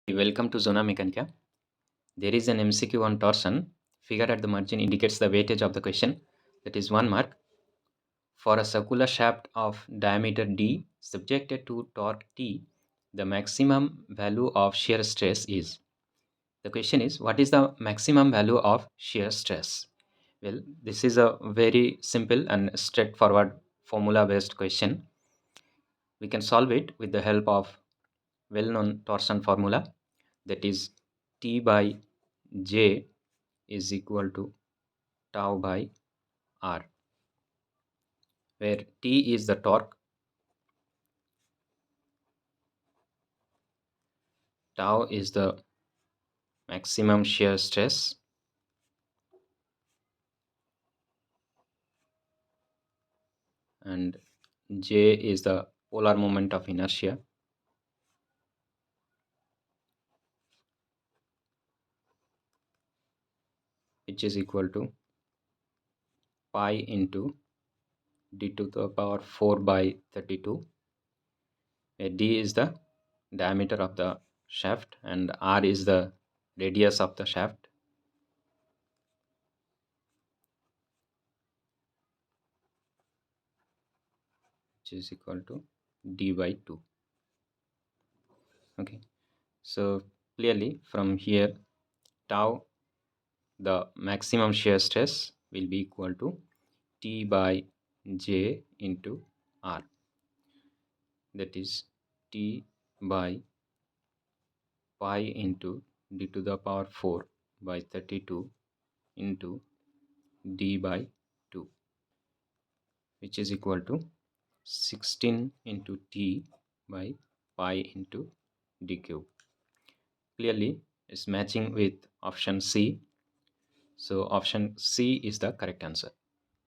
Welcome to Zona Mechanica. There is an MCQ on torsion. Figure at the margin indicates the weightage of the question. That is 1 mark. For a circular shaft of diameter d subjected to torque T, the maximum value of shear stress is. The question is, what is the maximum value of shear stress? Well, this is a very simple and straightforward formula based question. We can solve it with the help of well-known torsion formula, that is T by J is equal to tau by R, where T is the torque, tau is the maximum shear stress, and J is the polar moment of inertia, which is equal to pi into d to the power 4 by 32, where d is the diameter of the shaft and R is the radius of the shaft, which is equal to d by 2. Okay, so clearly from here, tau, the maximum shear stress, will be equal to T by J into R, that is T by pi into d to the power 4 by 32 into d by 2, which is equal to 16 into T by pi into d cube. Clearly it's matching with option C, so option C is the correct answer.